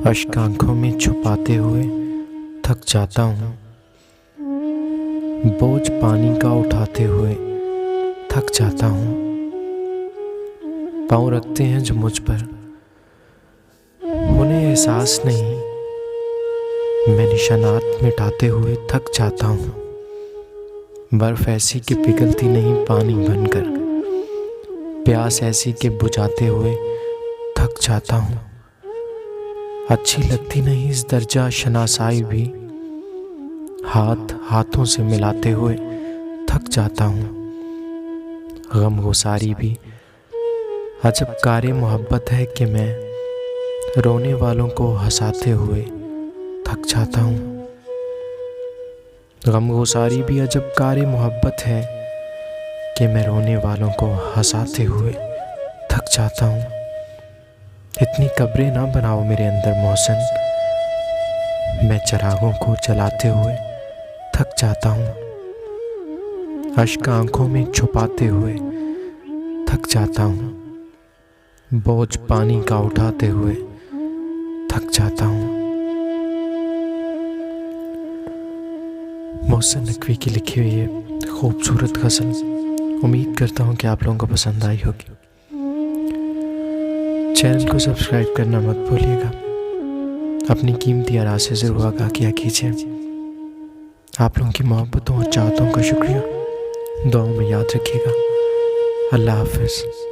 अश्क आंखों में छुपाते हुए थक जाता हूँ। बोझ पानी का उठाते हुए थक जाता हूँ। पाँव रखते हैं जो मुझ पर, उन्हें एहसास नहीं। मैं निशानात मिटाते हुए थक जाता हूँ। बर्फ ऐसी कि पिघलती नहीं पानी बनकर, प्यास ऐसी कि बुझाते हुए थक जाता हूँ। अच्छी लगती नहीं इस दर्जा शनासाई भी, हाथ हाथों से मिलाते हुए थक जाता हूँ। गमगुसारी भी अजब कारी मोहब्बत है कि मैं रोने वालों को हंसाते हुए थक जाता हूँ। गमगुसारी भी अजब कारी मोहब्बत है कि मैं रोने वालों को हंसाते हुए थक जाता हूँ। इतनी कब्रें ना बनाओ मेरे अंदर मोहसिन, मैं चिरागों को जलाते हुए थक जाता हूँ। अश्क आंखों में छुपाते हुए थक जाता हूँ। बोझ पानी का उठाते हुए थक जाता हूँ। मोहसिन नकवी की लिखी हुई ये खूबसूरत गज़ल उम्मीद करता हूँ कि आप लोगों को पसंद आई होगी। चैनल को सब्सक्राइब करना मत भूलिएगा। अपनी कीमती आरा से ज़रूर आगाह किया कीजिए। आप लोगों की मोहब्बतों और चाहतों का शुक्रिया। दुआओं में याद रखिएगा। अल्लाह हाफ़िज़।